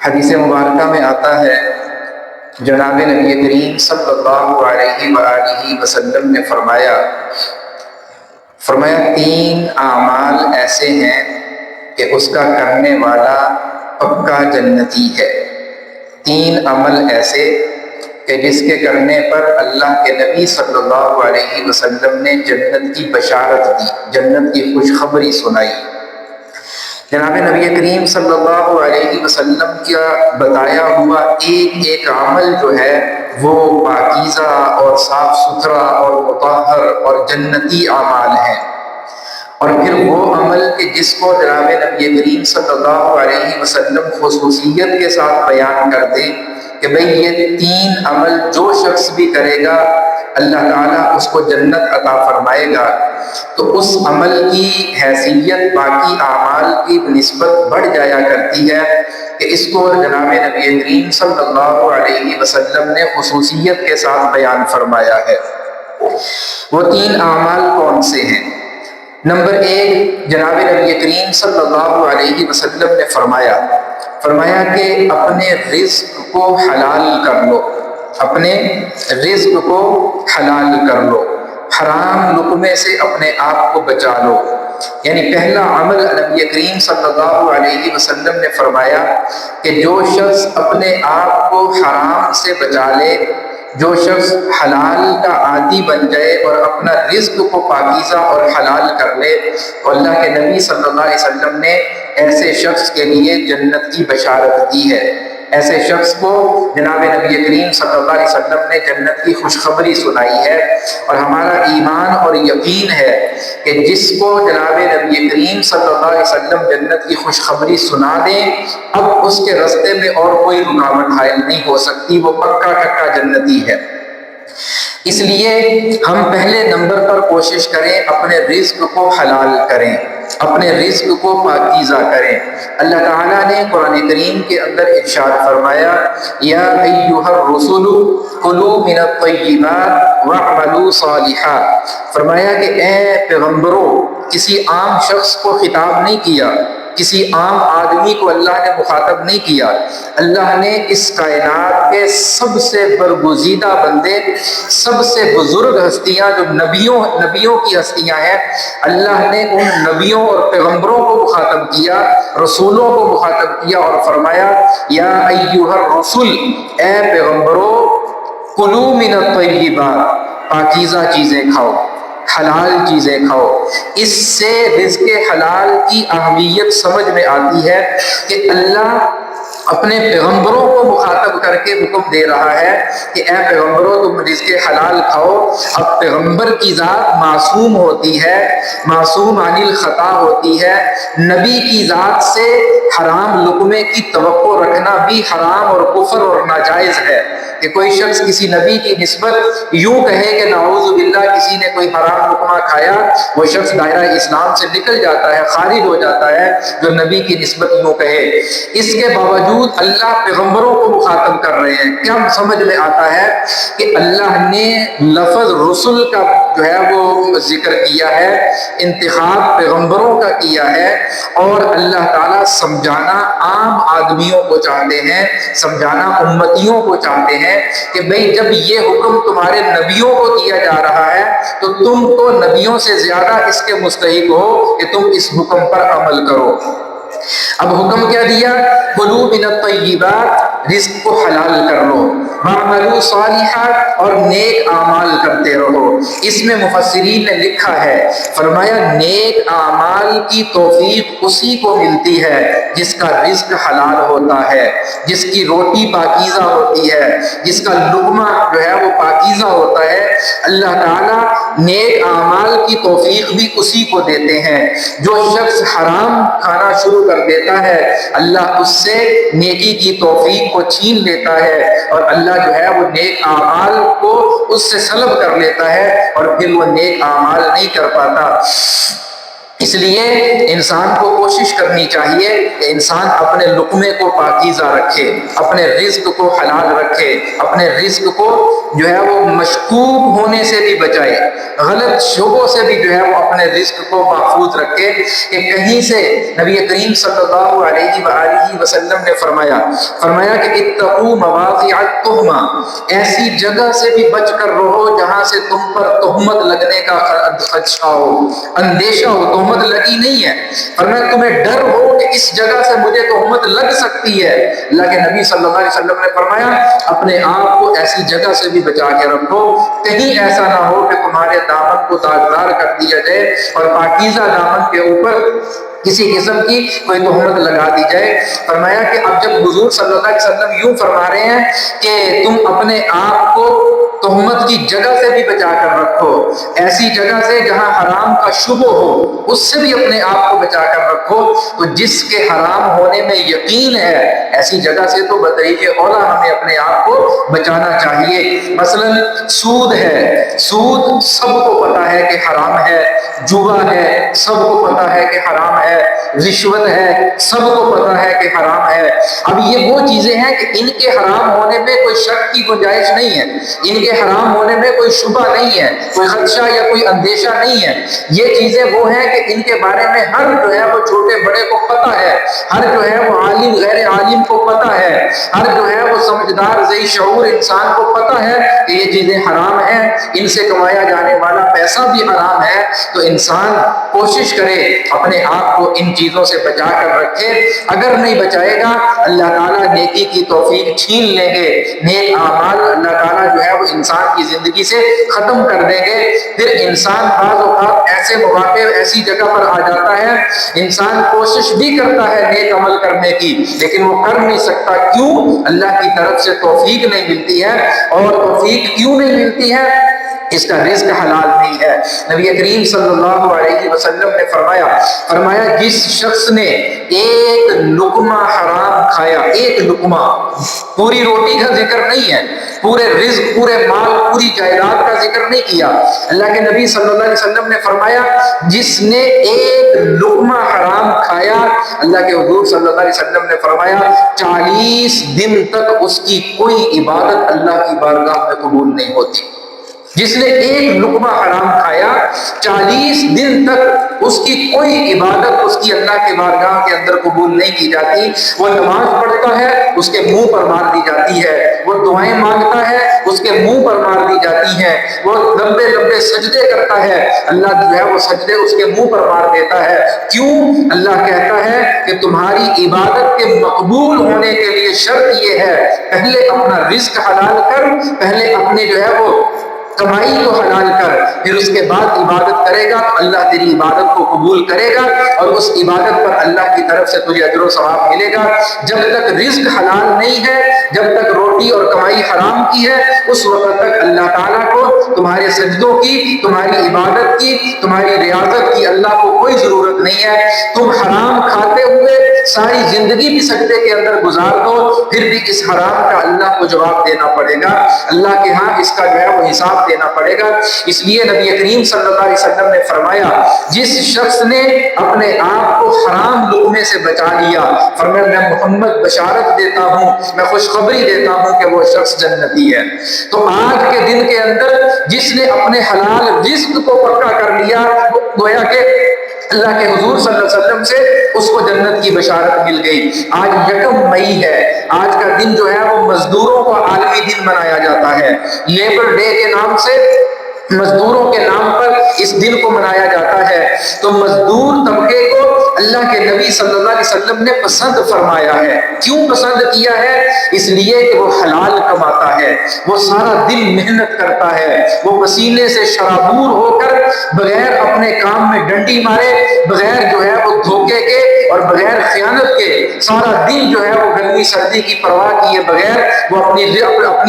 حدیث مبارکہ میں آتا ہے جناب نبی کریم صلی اللہ علیہ وآلہ وسلم نے فرمایا تین اعمال ایسے ہیں کہ اس کا کرنے والا پکا جنتی ہے۔ تین عمل ایسے کہ جس کے کرنے پر اللہ کے نبی صلی اللہ علیہ وسلم نے جنت کی بشارت دی، جنت کی خوشخبری سنائی۔ جناب نبی کریم صلی اللہ علیہ وسلم کا بتایا ہوا ایک ایک عمل جو ہے وہ پاکیزہ اور صاف ستھرا اور مطہر اور جنتی اعمال ہیں، اور پھر وہ عمل کہ جس کو جناب نبی کریم صلی اللہ علیہ وسلم خصوصیت کے ساتھ بیان کر دیں کہ بھئی یہ تین عمل جو شخص بھی کرے گا اللہ تعالیٰ اس کو جنت عطا فرمائے گا، تو اس عمل کی حیثیت باقی اعمال کی نسبت بڑھ جایا کرتی ہے کہ اس کو جناب نبی کریم صلی اللہ علیہ وسلم نے خصوصیت کے ساتھ بیان فرمایا ہے۔ وہ تین اعمال کون سے ہیں؟ نمبر ایک، جناب نبی کریم صلی اللہ علیہ وسلم نے فرمایا کہ اپنے رزق کو حلال کر لو، اپنے رزق کو حلال کر لو، حرام لقمے سے اپنے آپ کو بچا لو۔ یعنی پہلا عمل نبی کریم صلی اللہ علیہ وسلم نے فرمایا کہ جو شخص اپنے آپ کو حرام سے بچا لے، جو شخص حلال کا عادی بن جائے اور اپنا رزق کو پاکیزہ اور حلال کر لے، تو اللہ کے نبی صلی اللہ علیہ وسلم نے ایسے شخص کے لیے جنت کی بشارت دی ہے۔ ایسے شخص کو جناب نبی کریم صلی اللہ علیہ وسلم نے جنت کی خوشخبری سنائی ہے، اور ہمارا ایمان اور یقین ہے کہ جس کو جناب نبی کریم صلی اللہ علیہ وسلم جنت کی خوشخبری سنا دیں، اب اس کے راستے میں اور کوئی رکاوٹ حائل نہیں ہو سکتی، وہ پکا ٹکا جنتی ہے۔ اس لیے ہم پہلے نمبر پر کوشش کریں اپنے رزق کو حلال کریں، اپنے رزق کو پاکیزہ کریں۔ اللہ تعالیٰ نے قرآن کریم کے اندر ارشاد فرمایا یا ایھا الرسل کلوا من الطیبات واعملوا صالحا، فرمایا کہ اے پیغمبروں، کسی عام شخص کو خطاب نہیں کیا، کسی عام آدمی کو اللہ نے مخاطب نہیں کیا، اللہ نے اس کائنات کے سب سے برگزیدہ بندے، سب سے بزرگ ہستیاں جو نبیوں کی ہستیاں ہیں، اللہ نے ان نبیوں اور پیغمبروں کو مخاطب کیا، رسولوں کو مخاطب کیا اور فرمایا یا ایھا الرسل، اے پیغمبروں، کلوا من الطیبات، پاکیزہ چیزیں کھاؤ، حلال چیزیں کھاؤ۔ اس سے رزق حلال کی اہمیت سمجھ میں آتی ہے کہ اللہ اپنے پیغمبروں کو مخاطب کر کے حکم دے رہا ہے کہ اے پیغمبروں تم رزق حلال کھاؤ۔ اب پیغمبر کی ذات معصوم ہوتی ہے، معصوم عن الخطا ہوتی ہے، نبی کی ذات سے حرام لقمے کی توقع رکھنا بھی حرام اور کفر اور ناجائز ہے کہ کوئی شخص کسی نبی کی نسبت یوں کہے کہ نعوذ باللہ کسی نے کوئی حرام لقمہ کھایا، وہ شخص دائرہ اسلام سے نکل جاتا ہے، خارج ہو جاتا ہے جو نبی کی نسبت یوں کہے۔ اس کے باوجود اللہ پیغمبروں کو مخاطب کر رہے ہیں۔ کیا سمجھ میں آتا ہے کہ اللہ نے لفظ رسول کا جو ہے وہ ذکر کیا ہے، انتخاب پیغمبروں کا کیا ہے، اور اللہ تعالیٰ سمجھانا عام آدمیوں کو چاہتے ہیں، سمجھانا امتیوں کو چاہتے ہیں کہ بھئی جب یہ حکم تمہارے نبیوں کو دیا جا رہا ہے تو تم تو نبیوں سے زیادہ اس کے مستحق ہو کہ تم اس حکم پر عمل کرو۔ اب حکم کیا دیا؟ کلوا من الطیبات، رزق کو حلال کر لو، واعملوا صالحا، اور نیک اعمال کرتے رہو۔ اس میں مفسرین نے لکھا ہے، فرمایا نیک اعمال کی توفیق اسی کو ملتی ہے جس کا رزق حلال ہوتا ہے، جس کی روٹی پاکیزہ ہوتی ہے، جس کا لقمہ جو ہے وہ پاکیزہ ہوتا ہے۔ اللہ تعالیٰ نیک اعمال کی توفیق بھی اسی کو دیتے ہیں۔ جو شخص حرام کھانا شروع کر دیتا ہے اللہ اس سے نیکی کی توفیق کو چھین لیتا ہے، اور اللہ جو ہے وہ نیک اعمال کو اس سے سلب کر لیتا ہے، اور پھر وہ نیک اعمال نہیں کر پاتا۔ اس لیے انسان کو کوشش کرنی چاہیے کہ انسان اپنے لقمے کو پاکیزہ رکھے، اپنے رزق کو حلال رکھے، اپنے رزق کو جو ہے وہ مشکوک ہونے سے بھی بچائے، غلط شبوں سے بھی جو ہے وہ اپنے رزق کو محفوظ رکھے کہ کہیں سے نبی کریم صلی اللہ علیہ وآلہ وسلم نے فرمایا کہ اتقوا مواضع التہمہ، ایسی جگہ سے بھی بچ کر رہو جہاں سے تم پر تہمت لگنے کا خدشہ ہو، اندیشہ ہو، تہمت لگی نہیں ہے، فرمایا تمہیں ڈر ہو کہ اس جگہ سے مجھے تہمت لگ سکتی ہے، اللہ کے نبی صلی اللہ علیہ وسلم نے فرمایا اپنے آپ کو ایسی جگہ سے بھی بچا کے رکھو، کہیں ایسا نہ ہو کہ تمہارے دامن کو داغدار کر دیا جائے اور پاکیزہ دامن کے اوپر کسی قسم کی کوئی تہمت لگا دی جائے۔ فرمایا کہ اب جب حضور صلی اللہ علیہ وسلم یوں فرما رہے ہیں کہ تم اپنے آپ کو تہمت کی جگہ سے بھی بچا کر رکھو، ایسی جگہ سے جہاں حرام کا شبہ ہو اس سے بھی اپنے آپ کو بچا کر رکھو، تو جس کے حرام ہونے میں یقین ہے ایسی جگہ سے تو بطریق اولا ہمیں اپنے آپ کو بچانا چاہیے۔ مثلا سود ہے، سود سب کو پتا ہے کہ حرام ہے، جوا ہے سب کو پتا ہے کہ حرام ہے، رشوت ہے سب کو پتا ہے کہ حرام ہے۔ اب یہ وہ چیزیں ہیں کہ ان کے حرام ہونے میں کوئی شک کی گنجائش نہیں ہے، ان کے حرام ہونے میں کوئی شبہ نہیں ہے، کوئی خدشہ یا کوئی اندیشہ نہیں ہے۔ یہ چیزیں وہ ہیں کہ ان کے بارے میں ہر جو ہے وہ چھوٹے بڑے کو پتا ہے، ہر جو ہے وہ عالم غیر عالم کو پتا ہے، ہر جو ہے وہ سمجھدار ذی شعور انسان کو پتا ہے کہ یہ چیزیں حرام ہیں، ان سے کمایا جانے والا پیسہ بھی حرام ہے۔ تو انسان کوشش کرے اپنے آپ کو ان چیزوں سے بچا کر رکھے، اگر نہیں بچائے گا اللہ تعالیٰ نیکی کی توفیق چھین لیں گے، نیک اعمال اللہ تعالیٰ جو ہے وہ انسان کی زندگی سے ختم کر دیں گے۔ پھر انسان بعض اوقات ایسے مواقع ایسی جگہ پر آ جاتا ہے، انسان کوشش بھی کرتا ہے نیک عمل کرنے کی لیکن وہ کر نہیں سکتا، کیوں؟ اللہ کی طرف سے توفیق نہیں ملتی ہے، اور توفیق کیوں نہیں ملتی ہے؟ اس کا رزق حلال نہیں ہے۔ نبی کریم صلی اللہ علیہ وسلم نے فرمایا جس شخص نے ایک لقمہ حرام کھایا، ایک لقمہ، پوری روٹی کا ذکر نہیں ہے، پورے رزق، پورے مال، پوری جائیداد کا ذکر نہیں کیا، اللہ کے نبی صلی اللہ علیہ وسلم نے فرمایا جس نے ایک لقمہ حرام کھایا، اللہ کے حضور صلی اللہ علیہ وسلم نے فرمایا 40 دن تک اس کی کوئی عبادت اللہ کی بارگاہ میں قبول نہیں ہوتی۔ جس نے ایک لقمہ حرام کھایا 40 دن تک اس کی کوئی عبادت اس کی اللہ کے بارگاہ کے اندر قبول نہیں کی جاتی۔ وہ نماز پڑھتا ہے اس کے منہ پر مار دی جاتی ہے، وہ دعائیں مانگتا ہے اس کے منہ پر مار دی جاتی ہیں، وہ لمبے لمبے سجدے کرتا ہے، اللہ جو ہے وہ سجدے اس کے منہ پر مار دیتا ہے۔ کیوں؟ اللہ کہتا ہے کہ تمہاری عبادت کے مقبول ہونے کے لیے شرط یہ ہے پہلے اپنا رزق حلال کر، پہلے اپنے جو ہے وہ کمائی کو حلال کر، پھر اس کے بعد عبادت کرے گا تو اللہ تیری عبادت کو قبول کرے گا اور اس عبادت پر اللہ کی طرف سے تجھے اجر و ثواب ملے گا۔ جب تک رزق حلال نہیں ہے، جب تک روٹی اور کمائی حرام کی ہے، اس وقت تک اللہ تعالیٰ کو تمہارے سجدوں کی، تمہاری عبادت کی، تمہاری ریاضت کی اللہ کو کوئی ضرورت نہیں ہے۔ تم حرام کھاتے ہوئے ساری زندگی بھی سجدے کے اندر گزار دو، پھر بھی اس حرام کا اللہ کو جواب دینا پڑے گا، اللہ کے ہاں اس کا جو ہے وہ حساب دینا پڑے گا۔ اس لیے نبی کریم صلی اللہ علیہ وسلم نے فرمایا جس شخص نے اپنے آپ کو حرام لقمے سے بچا لیا، فرمایا میں محمد بشارت دیتا ہوں، میں خوشخبری دیتا ہوں کہ وہ شخص جنتی ہے۔ تو آج کے دن کے اندر جس نے اپنے حلال رزق کو پکا کر لیا، گویا کہ اللہ کے حضور صلی اللہ علیہ وسلم سے اس کو جنت کی بشارت مل گئی۔ آج 1 مئی ہے، آج کا دن جو ہے وہ مزدوروں کا عالمی دن منایا جاتا ہے، لیبر ڈے کے نام سے، مزدوروں کے نام پر اس دن کو منایا جاتا ہے۔ تو مزدور طبقے کو اللہ کے نبی صلی اللہ علیہ وسلم نے پسند فرمایا ہے۔ کیوں پسند کیا ہے؟ اس لیے کہ وہ حلال کماتا ہے، وہ سارا دن محنت کرتا ہے، وہ پسینے سے شرابور ہو کر بغیر اپنے کام میں ڈنڈی مارے، بغیر جو ہے وہ دھوکے کے اور بغیر خیانت کے سارا دن جو ہے وہ گرمی سردی کی پرواہ کیے بغیر وہ اپنی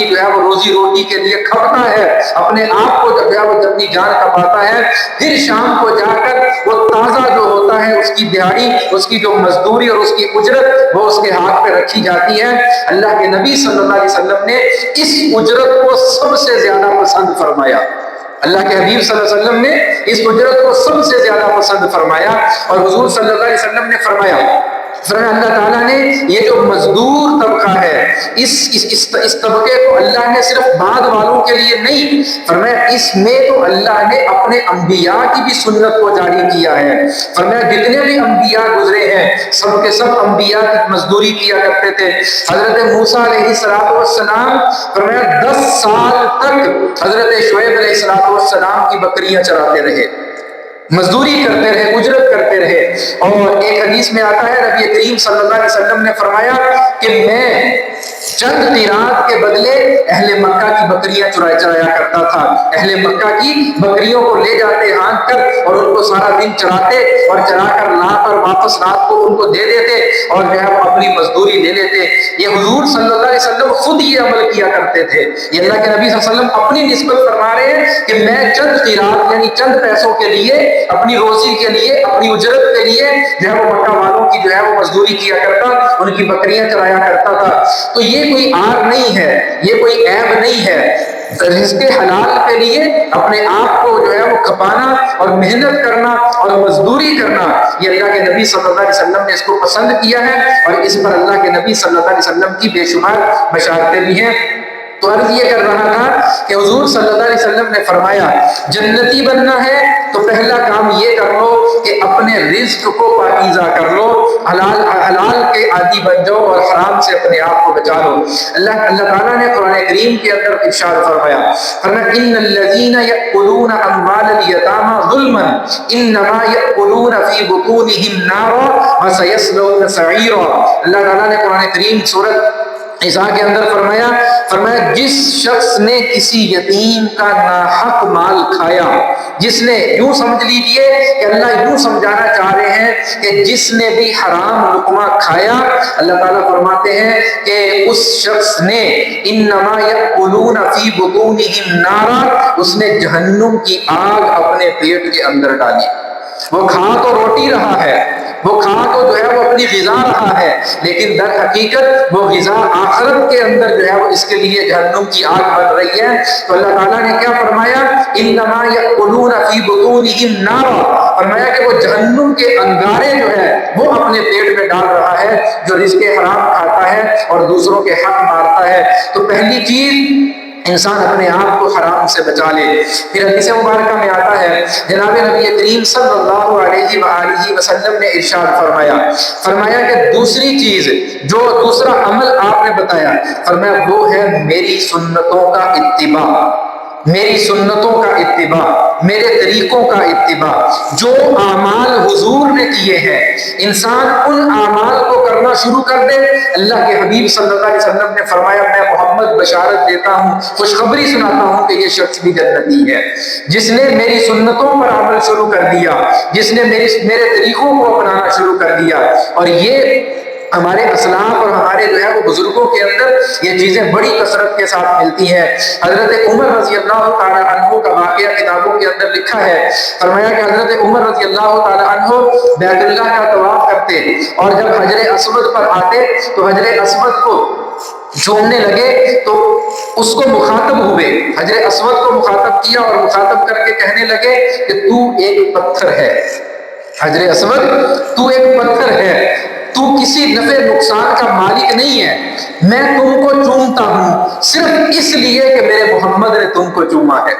جو ہے وہ روزی روٹی کے لیے کھپتا ہے، اپنے آپ کو جو ہے وہ اپنی جان کماتا ہے، پھر شام کو جا کر وہ تازہ جو ہوتا ہے اس کی دیہڑی، اس کی جو مزدوری اور اس کی اجرت وہ اس کے ہاتھ پہ رکھی جاتی ہے۔ اللہ کے نبی صلی اللہ علیہ وسلم نے اس اجرت کو سب سے زیادہ پسند فرمایا۔ اللہ کے حبیب صلی اللہ علیہ وسلم نے اس اجرت کو سب سے زیادہ پسند فرمایا، اور حضور صلی اللہ علیہ وسلم نے فرمایا اللہ تعالیٰ نے یہ جو مزدور طبقہ ہے اس طبقے کو اللہ نے صرف بعد والوں کے لیے نہیں فرمایا، اس میں تو اللہ نے اپنے انبیاء کی بھی سنت کو جاری کیا ہے۔ فرمایا جتنے بھی انبیاء گزرے ہیں سب کے سب انبیاء کی مزدوری کیا کرتے تھے۔ حضرت موسیٰ علیہ السلام فرمایا 10 سال تک حضرت شعیب علیہ السلام کی بکریاں چراتے رہے، مزدوری کرتے رہے، اجرت کرتے رہے۔ اور ایک حدیث میں آتا ہے نبی کریم صلی اللہ علیہ وسلم نے فرمایا کہ میں چند قیراط کے بدلے اہل مکہ کی بکریاں چرایا کرتا تھا، اہل مکہ کی بکریوں کو لے جاتے ہانک کر اور ان کو سارا دن چراتے اور چرا کر لا کر واپس رات کو ان کو دے دیتے اور جو ہے وہ اپنی مزدوری لے لیتے۔ یہ حضور صلی اللہ علیہ وسلم خود یہ عمل کیا کرتے تھے۔ یہ اللہ کے نبی صلی اللہ علیہ وسلم اپنی نسبت فرما رہے ہیں کہ میں چند قیراط یعنی چند پیسوں کے لیے، اپنی روزی کے لیے، اپنی اجرت کے لیے جو ہے وہ مکہ والوں کی جو ہے وہ مزدوری کیا کرتا، ان کی بکریاں چرایا کرتا تھا۔ تو یہ کوئی عار نہیں ہے، یہ کوئی عیب نہیں ہے۔ رزق حلال کے لیے اپنے آپ کو جو ہے وہ کھپانا اور محنت کرنا اور مزدوری کرنا، یہ اللہ کے نبی صلی اللہ علیہ وسلم نے اس کو پسند کیا ہے، اور اس پر اللہ کے نبی صلی اللہ علیہ وسلم کی بے شمار بشارتیں بھی ہیں۔ تو عرض یہ کر رہا تھا کہ حضور صلی اللہ علیہ وسلم نے فرمایا جنتی بننا ہے تو پہلا کام یہ کر لو کہ اپنے رزق کو پاکیزہ کر لو، حلال کے عادی بن جاؤ اور حرام سے اپنے آپ کو بچا لو۔ اللہ تعالیٰ نے قرآن کریم کے اندر ارشاد فرمایا ان الذین یأکلون اموال الیتامی ظلما انما یأکلون فی بطونہم نارا وسیصلون سعیرا۔ اللہ تعالیٰ نے قرآن کریم سورۃ عیسیٰ کے اندر فرمایا جس شخص نے کسی یتیم کا ناحق مال کھایا، جس نے، یوں سمجھ لیجئے کہ اللہ یوں سمجھانا چاہ رہے ہیں کہ جس نے بھی حرام لقمہ کھایا، اللہ تعالیٰ فرماتے ہیں کہ اس شخص نے انما یأکلون فی بطونہم نارا، اس نے جہنم کی آگ اپنے پیٹ کے اندر ڈالی۔ وہ کھا تو روٹی رہا ہے، وہ کھا تو جو ہے وہ اپنی غذا رہا ہے، لیکن در حقیقت وہ غذا آخرت کے اندر جو ہے وہ اس کے لیے جہنم کی آگ بن رہی ہے۔ تو اللہ تعالیٰ نے کیا فرمایا انما یأکلون فی بطونہم نارا، فرمایا کہ وہ جہنم کے انگارے جو ہے وہ اپنے پیٹ میں ڈال رہا ہے جو رزق حرام کھاتا ہے اور دوسروں کے حق مارتا ہے۔ تو پہلی چیز انسان اپنے آپ کو حرام سے بچا لے۔ پھر حدیث مبارکہ میں آتا ہے جناب نبی کریم صلی اللہ علیہ وآلہ وسلم نے ارشاد فرمایا کہ دوسری چیز جو دوسرا عمل آپ نے بتایا، فرمایا وہ ہے میری سنتوں کا اتباع، میری سنتوں کا اتباع، میرے طریقوں کا اتباع۔ جو اعمال حضور نے کیے ہیں انسان ان اعمال کو کرنا شروع کر دے۔ اللہ کے حبیب صلی اللہ علیہ وسلم نے فرمایا میں محمد بشارت دیتا ہوں، خوشخبری سناتا ہوں کہ یہ شخص بھی جنتی ہے جس نے میری سنتوں پر عمل شروع کر دیا، جس نے میرے طریقوں کو اپنانا شروع کر دیا۔ اور یہ ہمارے اسلاف اور ہمارے جو ہے وہ بزرگوں کے اندر یہ چیزیں بڑی کثرت کے ساتھ ملتی ہیں۔ حضرت عمر رضی اللہ تعالیٰ عنہ کا واقعہ کتابوں کے اندر لکھا ہے، فرمایا کہ حضرت عمر رضی اللہ تعالیٰ عنہ بیت اللہ کا طواف کرتے اور جب حجر اسود پر آتے تو حجر اسود کو چومنے لگے تو اس کو مخاطب ہوئے، حجر اسود کو مخاطب کیا اور مخاطب کر کے کہنے لگے کہ تو ایک پتھر ہے، حجر اسود تو ایک پتھر ہے، تو کسی نفع نقصان کا مالک نہیں ہے، میں تم کو چومتا ہوں صرف اس لیے کہ میرے محمد نے تم کو چوما ہے،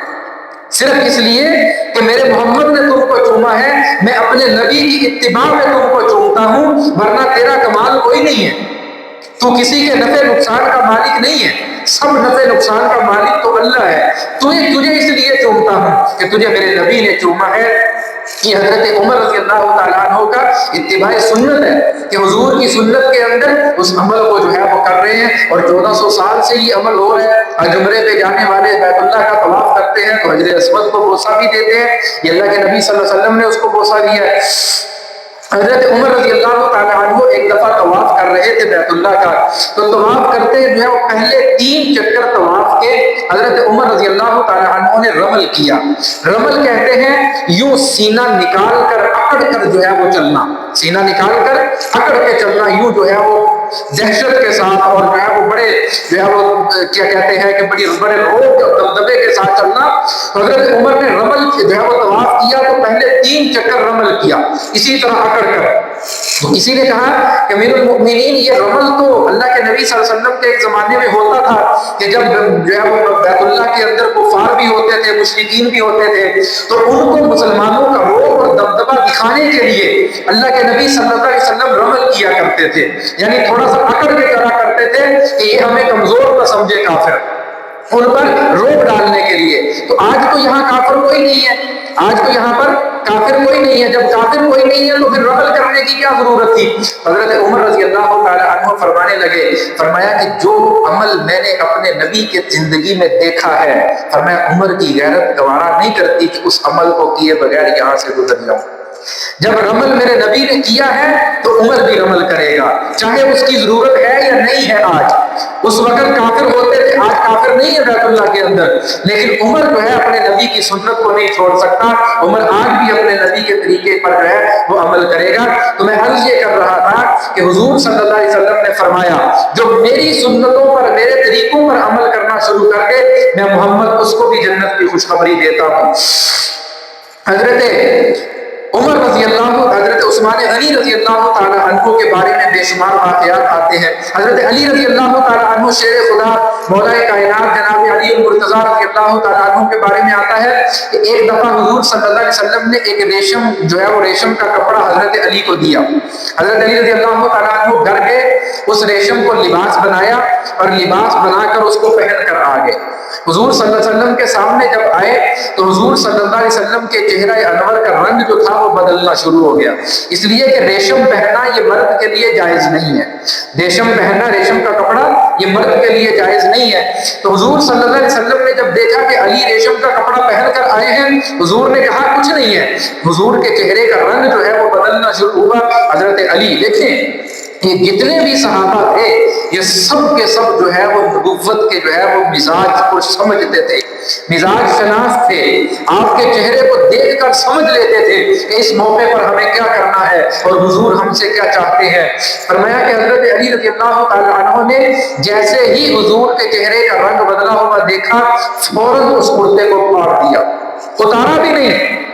صرف اس لیے کہ میرے محمد نے تم کو چوما ہے، میں اپنے نبی کی اتباع میں تم کو چومتا ہوں، ورنہ تیرا کمال کوئی نہیں ہے، تو کسی کے نفع نقصان کا مالک نہیں ہے، سب نفع نقصان کا مالک تو اللہ ہے، تجھے اس لیے چومتا ہوں کہ تجھے میرے نبی نے چوما ہے۔ یہ حضرت عمر رضی اللہ تعالیٰ عنہ کا اتباع سنت ہے کہ حضور کی سنت کے اندر اس عمل کو جو ہے وہ کر رہے ہیں، اور 1400 سال سے یہ عمل ہو رہا ہے۔ عمرے پہ جانے والے بیت اللہ کا طواف کرتے ہیں تو حجر اسود کو بوسہ بھی دیتے ہیں، یہ اللہ کے نبی صلی اللہ علیہ وسلم نے اس کو بوسہ دیا ہے۔ حضرت عمر رضی اللہ تعالیٰ عنہ ایک دفعہ طواف کر رہے تھے بیت اللہ کا، تو طواف کرتے جو ہے وہ پہلے 3 چکر طواف کے حضرت عمر رضی اللہ تعالیٰ عنہ نے رمل کیا۔ رمل کہتے ہیں یوں سینہ نکال کر اکڑ کر جو ہے وہ چلنا، سینہ نکال کر اکڑ کے چلنا، یوں جو ہے وہ دہشت کے ساتھ اور جو ہے وہ بڑے بڑے جو ہے وہ کیا کہتے ہیں کہ بڑے روب دبدبے کے ساتھ چلنا. تو حضرت عمر نے رمل جو ہے وہ طواف کیا تو پہلے 3 چکر رمل کیا اسی طرح اکڑ کر. تو کسی نے کہا کہ امیر المؤمنین یہ رمل تو اللہ کے نبی صلی اللہ علیہ وسلم کے ایک زمانے میں ہوتا تھا کہ جب جو ہے وہ بیت اللہ کے اندر کفار بھی ہوتے تھے, مشرکین بھی ہوتے تھے, تو ان کو مسلمانوں کا روب اور دبدبہ دکھانے کے لیے اللہ کے نبی صلی اللہ علیہ وسلم رمل کیا کرتے تھے, یعنی تھوڑا سا اکڑ کے کرا کرتے تھے کہ یہ ہمیں کمزور نہ سمجھے کافر, ان پر روب ڈالنے کے لیے. تو آج تو یہاں کافر کوئی نہیں ہے, آج تو یہاں پر کافر کوئی نہیں ہے. جب کافر کوئی نہیں ہے تو پھر رمل کرنے کی کیا ضرورت تھی؟ حضرت عمر رضی اللہ تعالی عنہ فرمانے لگے, فرمایا کہ جو عمل میں نے اپنے نبی کے زندگی میں دیکھا ہے, فرمایا عمر کی غیرت گوارا نہیں کرتی کہ اس عمل کو کیے بغیر یہاں سے گزر جاؤں. جب رمل میرے نبی نے کیا ہے تو عمر بھی رمل کرے گا, چاہے اس کی ضرورت ہے یا نہیں ہے. آج اس وقت کافر ہوتے تھے, آج کافر نہیں ہے بیت اللہ کے اندر, لیکن عمر جو ہے اپنے نبی کی سنت کو نہیں چھوڑ سکتا. عمر آج بھی اپنے نبی کے طریقے پر جو ہے وہ عمل کرے گا. تو میں عرض یہ کر رہا تھا کہ حضور صلی اللہ علیہ وسلم نے فرمایا جو میری سنتوں پر, میرے طریقوں پر عمل کرنا شروع کر دے, میں محمد اس کو بھی جنت کی خوشخبری دیتا ہوں. حضرت عمر رضی اللہ, حضرت عثمان غنی رضی اللہ تعالیٰ عنہ کے بارے میں بے شمار واقعات آتے ہیں. حضرت علی رضی اللہ تعالیٰ عنہ شیر خدا مولا کائنات جناب علی المرتضیٰ رضی اللہ تعالیٰ عنہ کے بارے میں آتا ہے کہ ایک دفعہ حضور صلی اللہ علیہ وسلم نے ایک ریشم جو ہے وہ ریشم کا کپڑا حضرت علی کو دیا. حضرت علی رضی اللہ تعالیٰ عنہ گھر گئے, اس ریشم کو لباس بنایا اور لباس بنا کر اس کو پہن کر آ گئے. حضور صلی اللہ علیہ وسلم کے سامنے جب آئے تو حضور صلی اللہ علیہ وسلم کے چہرہ انور کا رنگ جو تھا وہ بدلنا شروع ہو گیا, اس لیے کہ ریشم پہننا یہ مرد کے لیے جائز نہیں ہے. ریشم پہننا, ریشم کا کپڑا یہ مرد کے لیے جائز نہیں ہے. تو حضور صلی اللہ علیہ وسلم نے جب دیکھا کہ علی ریشم کا کپڑا پہن کر آئے ہیں, حضور نے کہا کچھ نہیں ہے. حضور کے چہرے کا رنگ جو ہے وہ بدلنا شروع ہوا. حضرت علی دیکھیں یہ جتنے بھی صحابہ تھے یہ سب کے سب جو ہے وہ نبوت کے جو ہے وہ مزاج کو سمجھتے تھے, مزاج شناس تھے, آپ کے چہرے کو دیکھ کر سمجھ لیتے تھے کہ اس موقع پر ہمیں کیا کرنا ہے اور حضور ہم سے کیا چاہتے ہیں. فرمایا کہ حضرت علی رضی اللہ تعالیٰ عنہ نے جیسے ہی حضور کے چہرے کا رنگ بدلا ہوا دیکھا, فوراً اس کرتے کو پھاڑ دیا, اتارا بھی نہیں,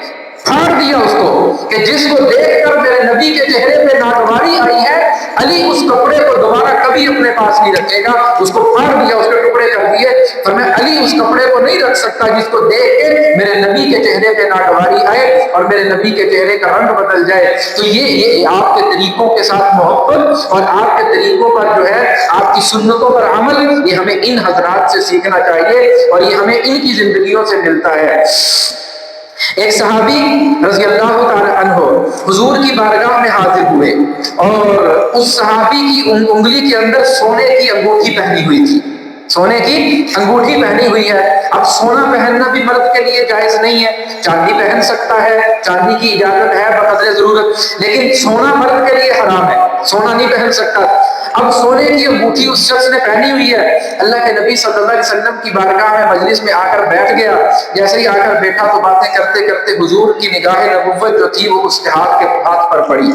پھاڑ دیا اس کو, کہ جس کو دیکھ کر میرے نبی کے چہرے پہ ناگواری آئی ہے, علی اس کپڑے کو دوبارہ کبھی اپنے پاس نہیں رکھے گا. اس کو پھاڑ دیا, اس کے ٹکڑے کر دیے. پر میں علی اس کپڑے کو نہیں رکھ سکتا جس کو دیکھ کے میرے نبی کے چہرے پہ ناگواری آئے اور میرے نبی کے چہرے کا رنگ بدل جائے. تو یہ آپ کے طریقوں کے ساتھ محبت اور آپ کے طریقوں پر جو ہے آپ کی سنتوں پر عمل, یہ ہمیں ان حضرات سے سیکھنا چاہیے اور یہ ہمیں ان کی زندگیوں سے ملتا ہے. ایک صحابی رضی اللہ تعالی عنہ حضور کی بارگاہ میں حاضر ہوئے اور اس صحابی کی انگلی کے اندر سونے کی انگوٹھی پہنی ہوئی تھی, سونے کی انگوٹھی پہنی ہوئی ہے. اب سونا پہننا بھی مرد کے لیے جائز نہیں ہے, چاندی پہن سکتا ہے, چاندی کی اجازت ہے بقدر ضرورت, لیکن سونا مرد کے لیے حرام ہے, سونا نہیں پہن سکتا. اب سونے کی انگوٹھی اس شخص نے پہنی ہوئی ہے, اللہ کے نبی صلی اللہ علیہ وسلم کی بارگاہ میں مجلس میں آ کر بیٹھ گیا. جیسے ہی آ کر بیٹھا تو باتیں کرتے کرتے حضور کی نگاہ نبوت جو تھی وہ اس کے ہاتھ پر پڑی.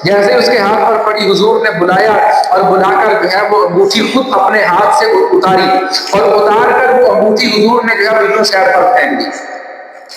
جیسے اس کے ہاتھ پر پڑی حضور نے بلایا اور بلا کر جو ہے وہ انگوٹھی خود اپنے ہاتھ سے اتاری اور اتار کر وہ انگوٹھی حضور نے جو ہے بالکل سیر پر پھینک دی,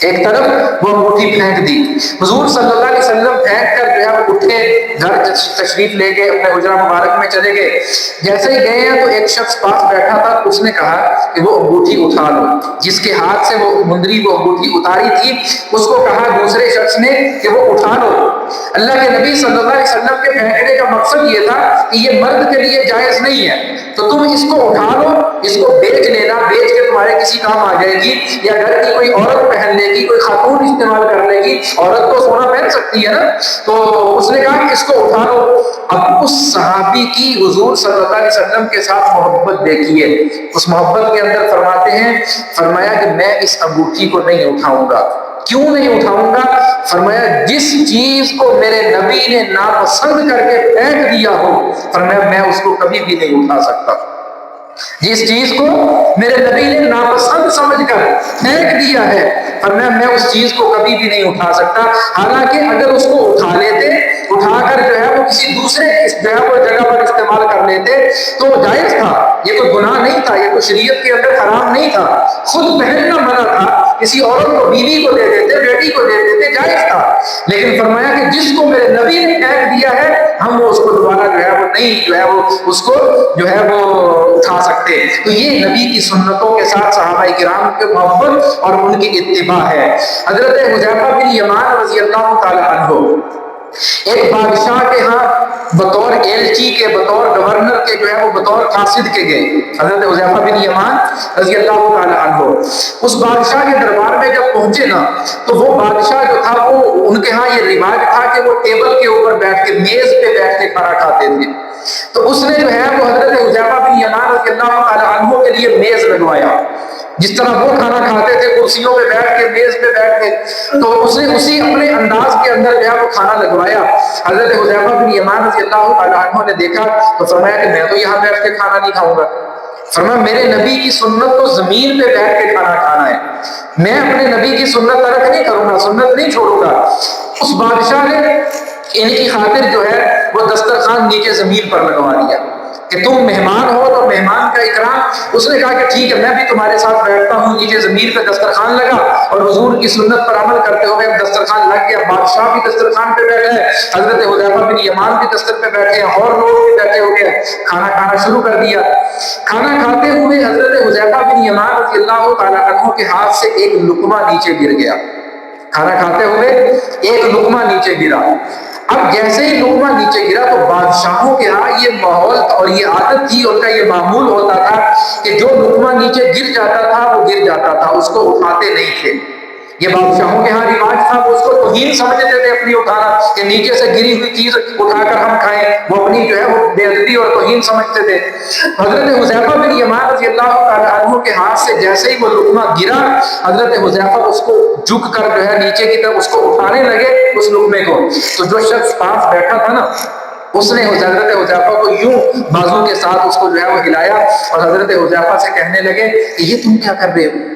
ایک طرف وہ انگوٹھی پھینک دی. حضور صلی اللہ علیہ وسلم پھینک کر جو ہے وہ اٹھے, گھر تشریف لے گئے, اپنے حجرہ مبارک میں چلے گئے. جیسے ہی گئے ہیں تو ایک شخص پاس بیٹھا تھا, اس نے کہا کہ وہ انگوٹھی اٹھا لو. جس کے ہاتھ سے وہ مندری وہ انگوٹھی اتاری تھی اس کو کہا دوسرے شخص نے کہ وہ اٹھا لو. اللہ کے نبی صلی اللہ علیہ وسلم کے پھینکنے کا مقصد یہ تھا کہ یہ مرد کے لیے جائز نہیں ہے, تو تم اس کو اٹھا لو, اس کو بیچ لینا, بیچ کے تمہارے کسی کام آ جائے گی, یا گھر کی کوئی عورت پہن لے گی, کوئی خاتون استعمال کر لے گی, عورت تو سونا پہن سکتی ہے نا. تو اس نے کہا کہ اس کو اٹھا لو. اب اس صحابی کی حضور صلی اللہ علیہ وسلم کے ساتھ محبت دیکھیے, اس محبت کے اندر فرماتے ہیں, فرمایا کہ میں اس انگوٹھی کو نہیں اٹھاؤں گا. کیوں نہیں اٹھاؤں گا؟ فرمایا جس چیز کو میرے نبی نے ناپسند کر کے پھینک دیا ہو, فرمایا میں اس کو کبھی بھی نہیں اٹھا سکتا. جس چیز کو میرے نبی نے ناپسند سمجھ کر پھینک دیا ہے، فرمایا میں اس چیز کو کبھی بھی نہیں اٹھا سکتا، حالانکہ اگر اس کو اٹھا لیتے، اٹھا کر جو ہے وہ کسی دوسرے جو ہے وہ جگہ پر استعمال کر لیتے تو وہ جائز تھا، یہ کوئی گناہ نہیں تھا، یہ کوئی شریعت کے اندر حرام نہیں تھا، خود پہننا منع تھا، کسی عورت کو، بیوی کو دے دیتے، بیٹی کو دے دیتے، جائز تھا، لیکن فرمایا کہ جس کو میرے نبی نے پھینک دیا ہے ہم وہ اس کو دوبارہ جو ہے وہ نہیں جو ہے وہ اس کو جو ہے وہ اٹھا سکتے۔ تو یہ نبی کی سنتوں کے ساتھ صحابہ کرام کے محبت اور ان کی اتباع ہے۔ حضرت حذیفہ بن یمان رضی اللہ تعالی عنہ ایک بادشاہ کے ہاں بطور ایلچی کے، بطور گورنر کے جو ہے وہ بطور قاصد کے گئے، حضرت حذیفہ بن یمان رضی اللہ تعالی عنہ اس بادشاہ کے دربار میں جب پہنچے نا تو وہ بادشاہ جو تھا وہ ان کے ہاں یہ رواج تھا کہ وہ ٹیبل کے اوپر بیٹھ کے، میز پہ بیٹھ کے کھانا کھاتے تھے، تو اس نے جو ہے وہ حضرت حذیفہ بن یمان رضی اللہ تعالی عنہ کے لیے میز لگوایا، جس طرح وہ کھانا کھاتے تھے کرسیوں پہ بیٹھ کے، میز پہ بیٹھ کے، تو اس نے اسی اپنے انداز کے اندر جو ہے وہ کھانا لگوایا۔ حضرت حذیفہ بن یمان رضی اللہ تعالی عنہ نے دیکھا تو فرمایا کہ میں تو یہاں بیٹھ کے کھانا نہیں کھاؤں گا، فرمایا میرے نبی کی سنت تو زمین پہ بیٹھ کے کھانا کھانا ہے، میں اپنے نبی کی سنت ترک نہیں کروں گا، سنت نہیں چھوڑوں گا۔ اس بادشاہ نے ان کی خاطر جو ہے وہ دسترخوان نیچے زمین پر لگوا دیا کہ تم مہمان ہو تو مہمان کا اکرام۔ اس نے کہا کہ ٹھیک ہے میں بھی تمہارے ساتھ بیٹھتا ہوں، نیچے زمین پہ دسترخوان لگا اور حضور کی سنت پر عمل کرتے ہوئے دسترخوان لگ گیا، بادشاہ بھی دسترخوان پہ بیٹھے ہیں، حضرت حذیفہ بن یمان بھی دستر پہ بیٹھے ہیں، اور لوگ بھی بیٹھے ہو گئے، کھانا کھانا شروع کر دیا۔ کھانا کھاتے ہوئے حضرت حذیفہ بن یمان رضی اللہ تعالی عنہ کے ہاتھ سے ایک لقمہ نیچے گر گیا، کھانا کھاتے ہوئے ایک لقمہ نیچے گرا۔ اب جیسے ہی لقمہ نیچے گرا تو بادشاہوں کے ہاں یہ ماحول اور یہ عادت تھی، ان کا یہ معمول ہوتا تھا کہ جو لقمہ نیچے گر جاتا تھا وہ گر جاتا تھا، اس کو اٹھاتے نہیں تھے۔ یہ بادشاہوں کے ہاں رواج تھا، وہ اس کو توہین سمجھتے تھے اپنی اٹھانا، کہ نیچے سے گری ہوئی چیز اٹھا کر ہم کھائیں، وہ اپنی جو ہے وہ بے ادبی اور توہین سمجھتے تھے۔ حضرت حذیفہ بن یمان رضی اللہ تعالی عنہ کے ہاتھ سے جیسے ہی وہ لقمہ گرا، حضرت حذیفہ اس کو جھک کر جو ہے نیچے کی طرف اس کو اٹھانے لگے اس لقمے کو، تو جو شخص پاس بیٹھا تھا نا اس نے حضرت حذیفہ کو یوں بازو کے ساتھ اس کو جو ہے وہ ہلایا اور حضرت حذیفہ سے کہنے لگے کہ یہ تم کیا کر رہے ہو؟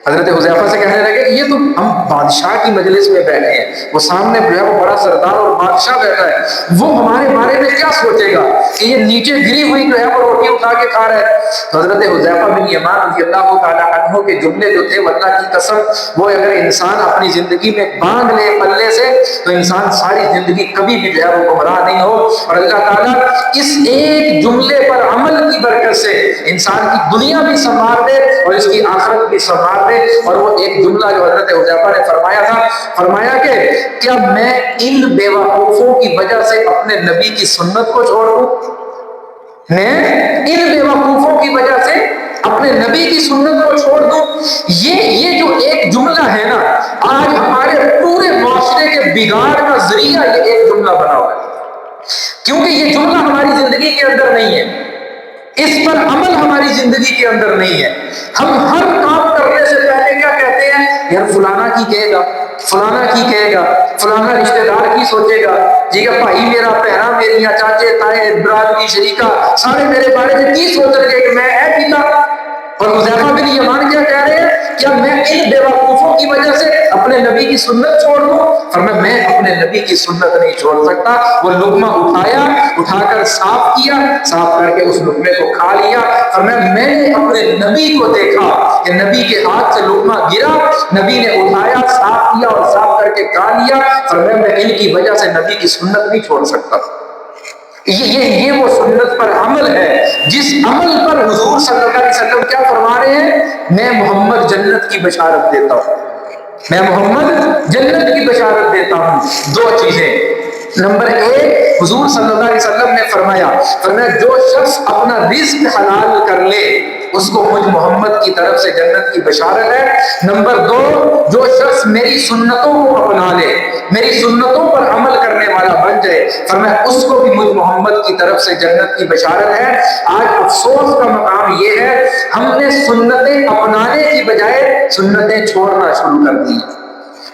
حضرت حذیفہ سے کہنے لگے کہ یہ تو ہم بادشاہ کی مجلس میں بیٹھے ہیں، وہ سامنے جو ہے وہ بڑا سردار اور بادشاہ بیٹھا ہے، وہ ہمارے بارے میں کیا سوچے گا کہ یہ نیچے گری ہوئی جو ہے وہ روٹی اٹھا کے کھا رہا ہے۔ تو حضرت حذیفہ بن یمان رضی اللہ تعالی عنہ کے جملے جو تھے، اللہ کی قسم وہ اگر انسان اپنی زندگی میں باندھ لے پلے سے تو انسان ساری زندگی کبھی بھی جو ہے وہ گمراہ نہیں ہو، اور اللہ تعالیٰ اس ایک جملے پر عمل کی برکت سے انسان کی دنیا بھی سنوار دے اور اس کی آخرت بھی سنوار دے۔ اور وہ ایک جملہ جو حضرت حذیفہ نے فرمایا تھا، فرمایا کہ کیا میں ان بیوقوفوں کی وجہ سے اپنے نبی کی سنت کو چھوڑ دوں؟ میں ان بیوقوفوں کی وجہ سے اپنے نبی کی سنت کو چھوڑ دوں؟ یہ جو ایک جملہ ہے نا، آج ہمارے پورے معاشرے کے بگاڑ کا ذریعہ یہ ایک جملہ بنا ہوا ہے، کیونکہ یہ جملہ ہماری زندگی کے اندر نہیں ہے، اس پر عمل ہماری زندگی کے اندر نہیں ہے۔ ہم ہر کام کرنے سے پہلے کیا کہتے ہیں؟ یار فلانا کی کہے گا، فلانا کی کہے گا، فلانا رشتہ دار کی سوچے گا، جی کا بھائی میرا، بہنا میری، چاچے تائے برادری شریکہ سارے میرے بارے میں کی سوچ رہے کہ میں اے پیتا۔ اور حذیفہ بن یمان کیا کہہ رہے ہیں؟ کیا میں ان بیوقوفوں کی وجہ سے اپنے نبی کی سنت چھوڑ دوں؟ فرمایا میں اپنے نبی کی سنت نہیں چھوڑ سکتا۔ وہ لقمہ اٹھایا، اٹھا کر صاف کیا، صاف کر کے اس لقمے کو کھا لیا۔ فرمایا میں نے اپنے نبی کو دیکھا کہ نبی کے ہاتھ سے لقمہ گرا، نبی نے اٹھایا، صاف کیا اور صاف کر کے کھا لیا۔ فرمایا میں ان کی وجہ سے نبی کی سنت نہیں چھوڑ سکتا۔ یہ وہ سنت پر عمل ہے جس عمل پر حضور صلی اللہ علیہ وسلم کیا فرما رہے ہیں؟ میں محمد جنت کی بشارت دیتا ہوں، میں محمد جنت کی بشارت دیتا ہوں۔ دو چیزیں، نمبر ایک حضور صلی اللہ علیہ وسلم نے فرمایا جو شخص اپنا رزق حلال کر لے اس کو مجھ محمد کی طرف سے جنت کی بشارت ہے۔ نمبر دو، جو شخص میری سنتوں کو اپنا لے، میری سنتوں پر عمل کرنے والا بن جائے، فرمایا اس کو بھی مجھ محمد کی طرف سے جنت کی بشارت ہے۔ آج افسوس کا مقام یہ ہے ہم نے سنتیں اپنانے کی بجائے سنتیں چھوڑنا شروع کر دی۔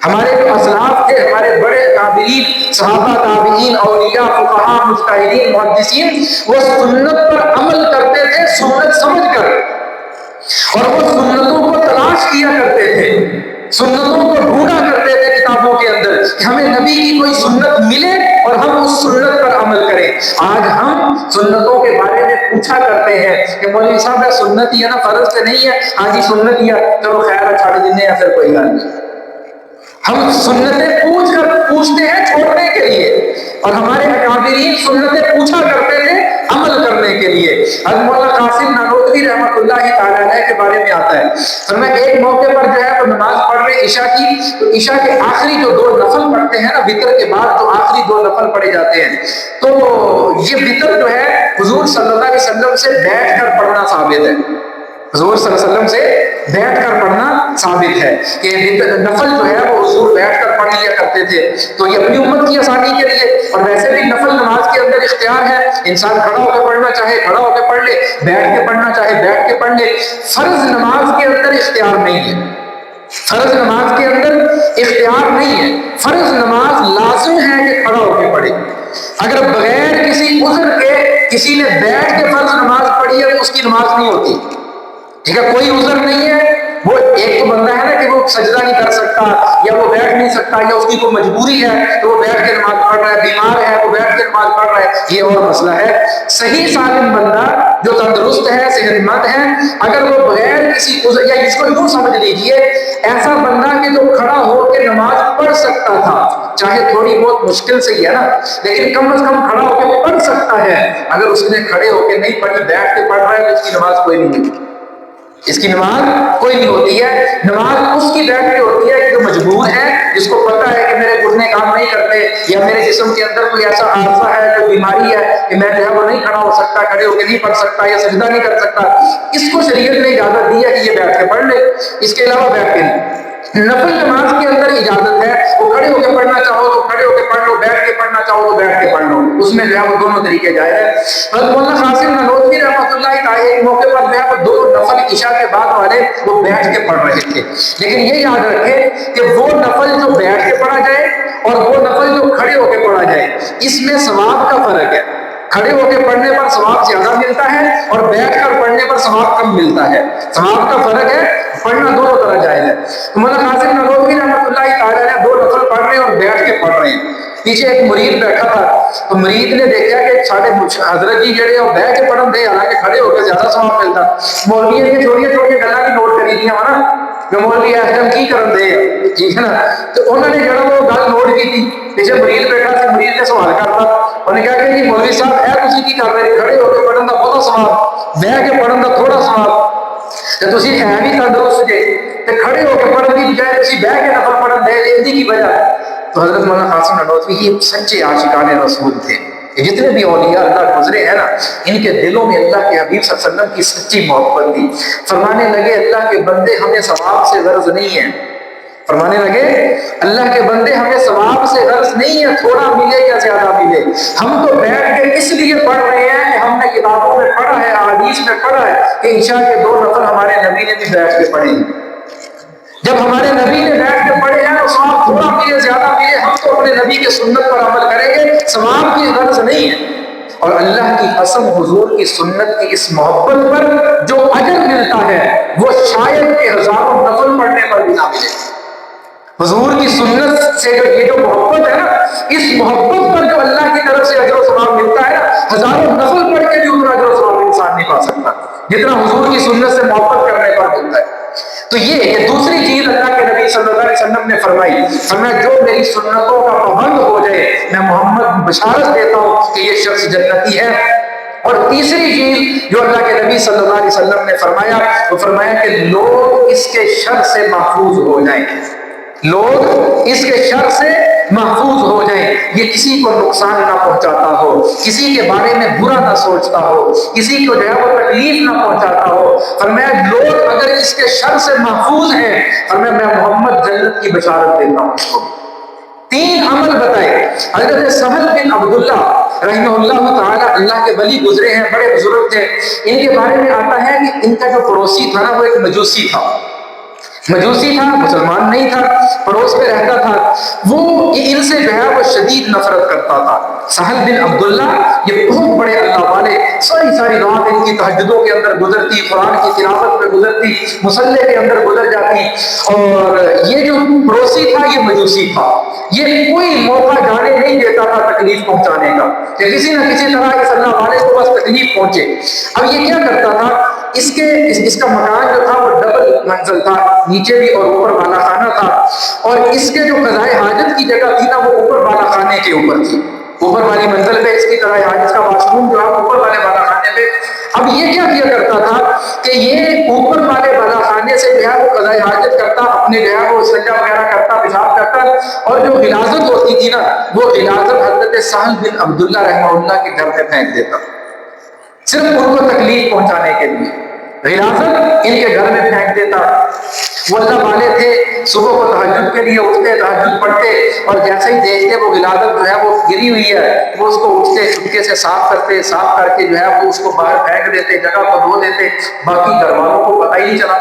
ہمارے جو اسلاف تھے، ہمارے بڑے تابعین، صحابہ تابعین، اولیاء، فقہاء، مجتہدین، محدثین، وہ سنت پر عمل کرتے تھے سنت سمجھ سنتوں کو ڈھونڈا کرتے تھے کتابوں کے اندر کہ ہمیں نبی کی کوئی سنت ملے اور ہم اس سنت پر عمل کریں. آج ہم سنتوں کے بارے میں پوچھا کرتے ہیں کہ مولوی صاحب سنت ہی ہے نا، فرض سے نہیں ہے. ہاں جی سنت ہی ہے، چلو خیر ہے چھاڑ دینے یا پھر کوئی بات نہیں. ہم سنتیں پوچھتے ہیں چھوڑنے کے لیے، اور ہمارے اکابرین سنتیں پوچھا کرتے تھے عمل کرنے کے لیے. حضرت مولانا قاسم نانوتوی رحمۃ اللہ تعالی علیہ کے بارے میں آتا ہے، فرمایا ایک موقع پر جو ہے وہ نماز پڑھ رہے عشاء کی، تو عشاء کے آخری جو 2 نفل پڑھتے ہیں نا، وتر کے بعد جو آخری 2 نفل پڑھے جاتے ہیں، تو یہ وتر جو ہے حضور صلی اللہ علیہ وسلم سے بیٹھ کر پڑھنا ثابت ہے. حضور صلی اللہ علیہ وسلم سے بیٹھ کر پڑھنا ثابت ہے کہ نفل جو ہے وہ حضور بیٹھ کر پڑھ لیا کرتے تھے. تو یہ اپنی امت کی آسانی کے لیے، اور ویسے بھی نفل نماز کے اندر اختیار ہے، انسان کھڑا ہو کے پڑھنا چاہے کھڑا ہو کے پڑھ لے، بیٹھ کے پڑھنا چاہے بیٹھ کے پڑھ لے. فرض نماز کے اندر اختیار نہیں ہے، فرض نماز کے اندر اختیار نہیں ہے. فرض نماز لازم ہے کہ کھڑا ہو کے پڑھے. اگر بغیر کسی عذر کے کسی نے بیٹھ کے فرض نماز پڑھی ہے تو اس کی نماز نہیں ہوتی. ٹھیک ہے، کوئی عذر نہیں ہے. وہ ایک تو بندہ ہے نا کہ وہ سجدہ نہیں کر سکتا، یا وہ بیٹھ نہیں سکتا، یا اس کی کوئی مجبوری ہے تو وہ بیٹھ کے نماز پڑھ رہا ہے، بیمار ہے وہ بیٹھ کے نماز پڑھ رہا ہے، یہ اور مسئلہ ہے. صحیح سالم بندہ جو تندرست ہے، صحت مند ہے، اگر وہ بغیر کسی عذر، یا اس کو یوں سمجھ لیجئے ایسا بندہ کہ جو کھڑا ہو کے نماز پڑھ سکتا تھا، چاہے تھوڑی بہت مشکل سے ہی ہے نا، لیکن کم از کم کھڑا ہو کے پڑھ سکتا ہے، اگر اس نے کھڑے ہو کے نہیں پڑھی بیٹھ کے پڑھ رہا ہے تو اس کی نماز کوئی نہیں ہوتی. اس کی نماز کوئی نہیں ہوتی ہے. نماز اس کی بیٹھ کے ہوتی ہے کہ جو مجبور ہے، جس کو پتا ہے کہ میرے گھٹنے کام نہیں کرتے، یا میرے جسم کے اندر کوئی ایسا حادثہ ہے، کوئی بیماری ہے کہ میں جو ہے وہ نہیں کھڑا ہو سکتا، کھڑے ہو کے نہیں پڑھ سکتا، یا سجدہ نہیں کر سکتا. اس کو شریعت نے اجازت دی ہے کہ یہ بیٹھ کے پڑھ لے، اس کے علاوہ بیٹھ کے نہیں. نفل نماز کے اندر اجازت ہے، وہ کھڑے ہو کے پڑھنا چاہو تو کھڑے ہو کے پڑھ لو، بیٹھ کے پڑھنا چاہو تو بیٹھ کے پڑھ لو، اس میں جو ہے وہ دونوں طریقے جائز ہے. حضرت مولانا قاسم نانوتوی رحمۃ اللہ تعالی ایک موقع پر جو ہے وہ 2 نفل عشاء کے بعد والے وہ بیٹھ کے پڑھ رہے تھے. لیکن یہ یاد رکھیں کہ وہ نفل جو بیٹھ کے پڑھا جائے اور وہ نفل جو کھڑے ہو کے پڑھا جائے، اس میں ثواب کا فرق ہے. کھڑے ہو کے پڑھنے پر ثواب زیادہ ملتا ہے اور بیٹھ کر پڑھنے پر ثواب کم ملتا ہے. ثواب کا فرق ہے، پڑھنا دونوں طرح جائز ہے. مولانا قاسم نانوتوی رحمۃ اللہ تعالی نے 2 نفل پڑھ رہے ہیں اور بیٹھ کے پڑھ رہے ہیں. پیچھے ایک مرید بیٹھا تھا، تو مرید نے دیکھا کہ سارے حضرت جی جڑے وہ بیٹھ کے پڑھن دے، حالانکہ کھڑے ہو کے زیادہ ثواب ملتا. مولوی نے چھوٹی چھوٹی گلاں بھی نوٹ کری دیا نا کہ مولوی اس ٹائم کی کرن دے، ٹھیک ہے نا. تو انہوں نے جڑا وہ گل نوٹ کی تھی. پیچھے مرید بیٹھا تھا، مرید نے سوال کرتا، انہوں نے کہا کہ جی مولوی صاحب اے تسی کی کر رہے، کھڑے ہو کے پڑھن دا بہت ثواب، بیٹھ کے پڑھن دا تھوڑا ثواب، تے تسی ہے نہیں تندرست جے تے کھڑے ہو کے پڑھن دی بجائے تسی بیٹھ کے نفل پڑھن دے، اس کی وجہ ہے. تو حضرت مولانا قاسم نانوتوی یہ سچے عاشقان رسول تھے. جتنے بھی اولیاء اللہ گزرے ہیں نا، ان کے دلوں میں اللہ کے حبیب صلی اللہ علیہ وسلم کی سچی محبت تھی. فرمانے لگے اللہ کے بندے ہمیں ثواب سے غرض نہیں ہے، فرمانے لگے اللہ کے بندے ہمیں ثواب سے غرض نہیں ہے، تھوڑا ملے یا زیادہ ملے، ہم تو بیٹھ کے اس لیے پڑھ رہے ہیں کہ ہم نے کتابوں میں پڑھا ہے، احادیث میں پڑھا ہے کہ عشاء کے 2 نفل ہمارے نبی نے بھی بیٹھ کے پڑھے. جب ہمارے نبی نے بیٹھ کے پڑھے ہیں تو ثواب تھوڑا ملے زیادہ ملے، ہم تو اپنے نبی کے سنت پر عمل کریں گے، ثواب کی غرض نہیں ہے. اور اللہ کی قسم حضور کی سنت کی اس محبت پر جو اجر ملتا ہے وہ شاید کہ ہزاروں نفل پڑھنے پر بھی نہ ملے. حضور کی سنت سے جو یہ جو محبت ہے نا، اس محبت پر جو اللہ کی طرف سے اجر و ثواب ملتا ہے نا، ہزاروں نفل پڑھ کے بھی اتنا اجر و ثواب انسان نہیں پا سکتا جتنا حضور کی سنت سے محبت کرنے پر ملتا ہے. تو یہ دوسری چیز اللہ کے نبی صلی اللہ علیہ وسلم نے فرمائی جو میری سنتوں کا پابند ہو جائے میں محمد بشارت دیتا ہوں کہ یہ شخص جنتی ہے. اور تیسری چیز جو اللہ کے نبی صلی اللہ علیہ وسلم نے فرمایا، وہ فرمایا کہ لوگ اس کے شر سے محفوظ ہو جائیں، لوگ اس کے شر سے محفوظ ہو جائیں. یہ کسی کو نقصان نہ پہنچاتا ہو، کسی کے بارے میں برا نہ سوچتا ہو، کسی کو جو ہے وہ تکلیف نہ پہنچاتا ہو. فرمایا لوگ اگر اس کے شر سے محفوظ ہیں، فرمایا میں محمد جنت کی بشارت دیتا ہوں اس کو. 3 عمل بتائے. حضرت سہل بن عبداللہ رحمہ اللہ تعالی، اللہ کے ولی گزرے ہیں، بڑے بزرگ تھے. ان کے بارے میں آتا ہے کہ ان کا جو پڑوسی تھا نا وہ ایک مجوسی تھا، مسلمان نہیں تھا، پڑوس میں رہتا تھا. وہ ان سے جو ہے وہ شدید نفرت کرتا تھا. سہل بن عبداللہ یہ بہت بڑے اللہ والے، ساری رات ان کی تہجدوں کے اندر گزرتی، قرآن کی تلاوت میں گزرتی، مصلے کے اندر گزر جاتی. اور یہ جو پڑوسی تھا یہ مجوسی تھا، یہ کوئی موقع جانے نہیں دیتا تھا تکلیف پہنچانے کا کہ کسی نہ کسی طرح اس اللہ والے کو بس تکلیف پہنچے. اب یہ کیا کرتا تھا، اس کا مکان جو تھا وہ ڈبل منزل تھا، نیچے بھی اور اوپر والا خانہ تھا، اور اس کے جو قضائے حاجت کی جگہ تھی نا وہ اوپر والا خانے کے اوپر تھی، اوپر والی منزل پہ اس کی قضائے حاجت کا واش روم جو ہے اوپر والے والا خانے پہ. اب یہ کیا کیا کرتا تھا کہ یہ اوپر والے والا خانے سے جو ہے وہ قضائے حاجت کرتا، اپنے جو ہے وہ استنجا وغیرہ کرتا، پیشاب کرتا، اور جو غلاظت ہوتی تھی نا وہ غلاظت حضرت سہل بن عبداللہ رحمہ اللہ کے گھر میں پھینک دیتا، صرف ان کو تکلیف پہنچانے کے لیے غلاظت ان کے گھر میں پھینک دیتا. وہ اللہ والے تھے، صبح کو تہجد کے لیے اٹھتے، تہجد پڑھتے، اور جیسے ہی دیکھتے وہ غلاظت جو ہے وہ گری ہوئی ہے، وہ اس کو اٹھتے چپکے سے صاف کرتے، صاف کر کے جو ہے وہ اس کو باہر پھینک دیتے، جگہ کو دھو دیتے، باقی گھر والوں کو پتہ ہی نہیں چلا.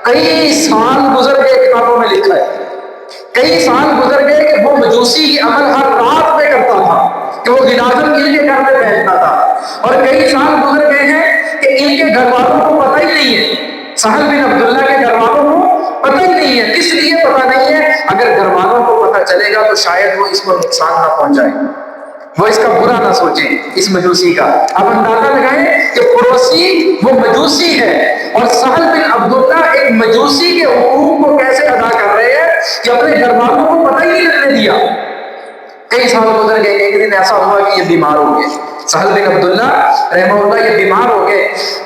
کئی سال گزر گئے، کتابوں میں لکھا ہے کئی سال گزر گئے کہ وہ مجوسی کی عمل ہر رات میں کرتا تھا کہ وہ غلاظت ان کے گھر میں پھینکتا تھا، اور کئی سال گزر گئے ہیں کہ ان کے گھر والوں کو پتہ ہی نہیں ہے، سہل بن عبداللہ کے گھر والوں کو پتہ ہی نہیں ہے. کس لیے پتہ نہیں ہے؟ اگر گھر والوں کو پتہ چلے گا تو شاید وہ اس کو نقصان نہ پہنچائیں، وہ اس کا برا نہ سوچیں اس مجوسی کا. اب اندازہ لگائیں کہ پڑوسی وہ مجوسی ہے، اور سہل بن عبداللہ ایک مجوسی کے حقوق کو کیسے ادا کر رہے ہیں کہ اپنے گھر والوں کو پتہ ہی نہیں لگنے دیا. کئی سال گزر گئے، ایک دن ایسا ہوا کہ یہ بیمار ہو گئے، سہل بن عبداللہ رحمہ اللہ یہ بیمار ہو گئے،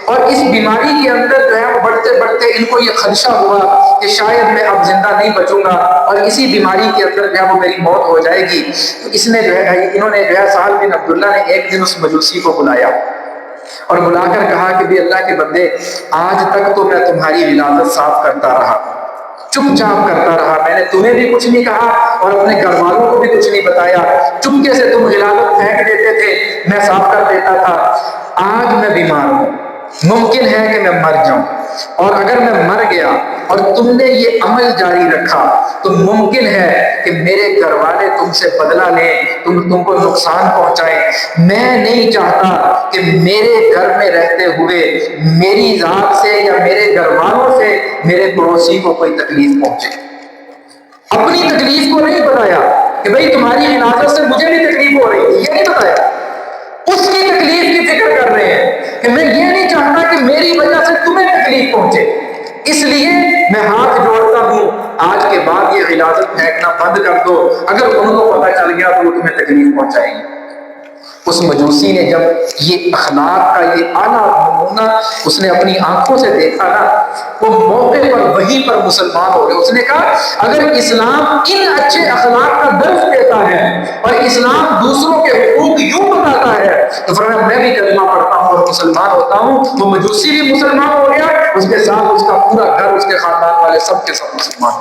اور اس بیماری کے اندر جو ہے وہ بڑھتے بڑھتے ان کو یہ خدشہ ہوا کہ شاید میں اب زندہ نہیں بچوں گا، اور اسی بیماری کے اندر جو ہے وہ میری موت ہو جائے گی. تو انہوں نے جو ہے سہل بن عبداللہ نے ایک دن اس مجوسی کو بلایا اور بلا کر کہا کہ بھی اللہ کے بندے، آج تک تو میں تمہاری غلاظت صاف کرتا رہا، چپ چاپ کرتا رہا، میں نے تمہیں بھی کچھ نہیں کہا اور اپنے گھر والوں کو بھی کچھ نہیں بتایا، چپکے سے تم غلاظت پھینک دیتے تھے، میں صاف کر دیتا تھا. آج میں بیمار ہوں، ممکن ہے کہ میں مر جاؤں، اور اگر میں مر گیا اور تم نے یہ عمل جاری رکھا تو ممکن ہے کہ میرے گھر والے تم سے بدلہ لیں، تم کو نقصان پہنچائیں. میں نہیں چاہتا کہ میرے گھر میں رہتے ہوئے میری ذات سے یا میرے گھر والوں سے میرے پڑوسی کو کوئی تکلیف پہنچے. اپنی تکلیف کو نہیں بتایا کہ بھئی تمہاری غلاظت سے مجھے بھی تکلیف ہو رہی ہے، یہ نہیں بتایا، اس کی تکلیف کی فکر کر رہے ہیں کہ میں یہ نہیں چاہتا کہ میری وجہ سے تمہیں تکلیف پہنچے، اس لیے میں ہاتھ جوڑتا ہوں، آج کے بعد یہ غلاظت پھینکنا بند کر دو، اگر ان کو پتہ چل گیا تو وہ تمہیں تکلیف پہنچائیں گے. اس مجوسی نے جب یہ اخلاق کا یہ اعلیٰ نمونہ اس نے اپنی آنکھوں سے دیکھا نا، وہ موقع پر وہیں پر مسلمان ہو گئے. اس نے کہا اگر اسلام ان اچھے اخلاق کا درس دیتا ہے اور اسلام دوسروں کے حقوق یوں بتاتا ہے تو فرمایا میں بھی کلمہ پڑھتا ہوں اور مسلمان ہوتا ہوں. وہ مجوسی بھی مسلمان ہو گیا، اس کے ساتھ اس کا پورا گھر، اس کے خاندان والے سب کے سب مسلمان.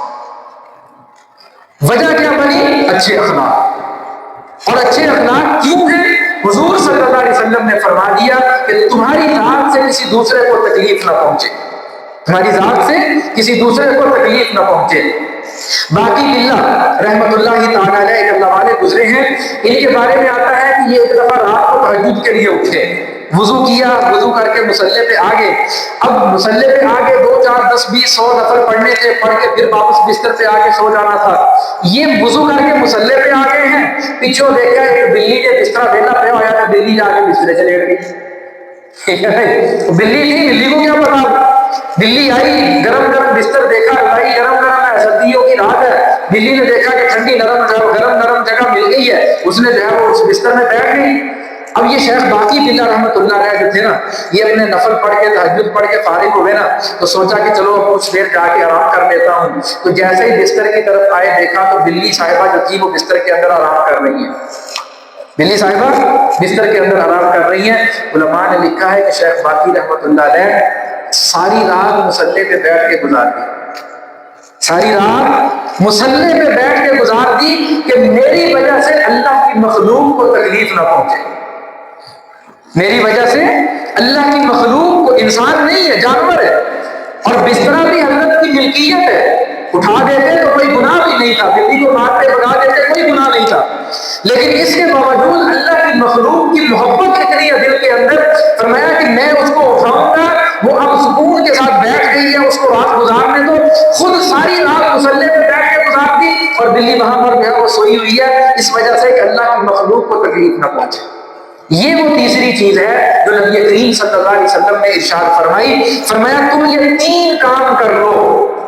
وجہ کیا بنی؟ اچھے اخلاق. اور اچھے اخلاق کیوں ہیں؟ حضور صلی اللہ علیہ وسلم نے فرما دیا کہ تمہاری ذات سے کسی دوسرے کو تکلیف نہ پہنچے، تمہاری ذات سے کسی دوسرے کو تکلیف نہ پہنچے. باقی بلّہ رحمۃ اللہ تعالیٰ علیہ ایک اللہ والے گزرے ہیں، ان کے بارے میں آتا ہے کہ یہ ایک دفعہ رات کو تہجد کے لیے اٹھے، وضو کیا، وضو کر کے مصلے پہ آگے. اب مصلے پہ آگے 2 4 10 20 100 نفل پڑھنے تھے، پڑھ کے پھر واپس بستر پہ آ کے سو جانا تھا. یہ وضو کر کے مصلے پہ آ گئے ہیں، پیچھے دیکھا ایک بلی کے بستر ویلا پہ ہوا تھا، بلی جا کے بسترے چلے گئی. بلی تھی، بلی کو کیا پتا، بلی آئی، گرم گرم بستر دیکھا، بھائی گرم گرم ہے، سردیوں کی رات ہے. بلی نے دیکھا کہ ٹھنڈی گرم نرم جگہ مل گئی ہے، اس نے جو ہے وہ اس بستر میں بیٹھ گئی. اب یہ شیخ باقی بلّہ رحمۃ اللہ علیہ جو تھے نا، یہ اپنے نفل پڑھ کے تہجد پڑھ کے فارغ ہوئے نا، تو سوچا کہ چلو کچھ دیر جا کے آرام کر لیتا ہوں. تو جیسے ہی بستر کی طرف آئے دیکھا تو بلی صاحبہ جو تھی وہ بستر کے اندر آرام کر رہی ہیں. بلی صاحبہ بستر کے اندر آرام کر رہی ہیں. علماء نے لکھا ہے کہ شیخ باقی رحمۃ اللہ علیہ ساری رات مصلے پہ بیٹھ کے گزار دی، ساری رات مصلے پہ بیٹھ کے گزار دی کہ میری وجہ سے اللہ کی مخلوق کو تکلیف نہ پہنچے. میری وجہ سے اللہ کی مخلوق کو، انسان نہیں ہے جانور ہے، اور بستر بھی حضرت کی ملکیت ہے، اٹھا دیتے تو کوئی گناہ بھی نہیں تھا، بلی کو مارتے بگا دیتے کوئی گناہ نہیں تھا، لیکن اس کے باوجود اللہ کی مخلوق کی محبت اتنی ہے دل کے اندر، فرمایا کہ میں اس کو اٹھاؤں گا، وہ اب سکون کے ساتھ بیٹھ گئی ہے، اس کو رات گزارنے دو، خود ساری رات مصلے پہ بیٹھ کے گزار دی، اور بلی وہاں پر جو ہے وہ سوئی ہوئی ہے، اس وجہ سے کہ اللہ کی مخلوق کو تکلیف نہ پہنچے۔ یہ وہ تیسری چیز ہے جو نبی کریم صلی اللہ علیہ وسلم نے ارشاد فرمائی، فرمایا تم یہ 3 کام کر لو،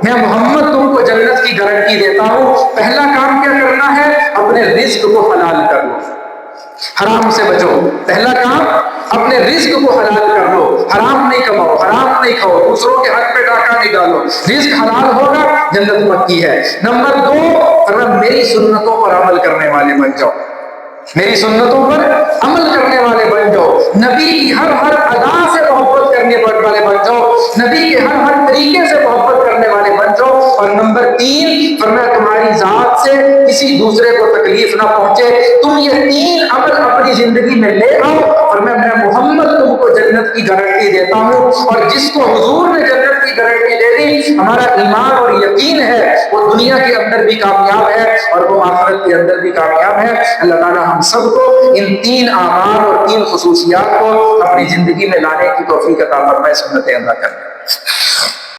میں محمد تم کو جنت کی گارنٹی دیتا ہوں۔ پہلا کام کیا کرنا ہے؟ اپنے رزق کو حلال کر لو، حرام سے بچو۔ پہلا کام اپنے رزق کو حلال کر لو، حرام نہیں کماؤ، حرام نہیں کھاؤ، دوسروں کے حق پہ ڈاکہ نہیں ڈالو، رزق حلال ہوگا جنت پکی ہے۔ نمبر 2، میری سنتوں پر عمل کرنے والے بن جاؤ، میری سنتوں پر عمل کرنے والے بن جاؤ، نبی کی ہر ادا سے محبت کرنے والے بن جاؤ، نبی کے ہر طریقے سے محبت کرنے والے بن جاؤ۔ اور نمبر 3، فرمایا تمہاری ذات سے کسی دوسرے کو تکلیف نہ پہنچے۔ تم یہ 3 عمل اپنی زندگی میں لے آؤ، اور میں محمد تم کو جنت کی گارنٹی دیتا ہوں۔ اور جس کو حضور نے جنت کی گارنٹی دے دی، ہمارا ایمان اور یقین ہے وہ دنیا کے اندر بھی کامیاب ہے اور وہ آخرت کے اندر بھی کامیاب ہے۔ اللہ تعالی ہم سب کو ان 3 اعمال اور 3 خصوصیات کو اپنی زندگی میں لانے کی توفیق عطا فرمائے، سنتیں ادا کریں۔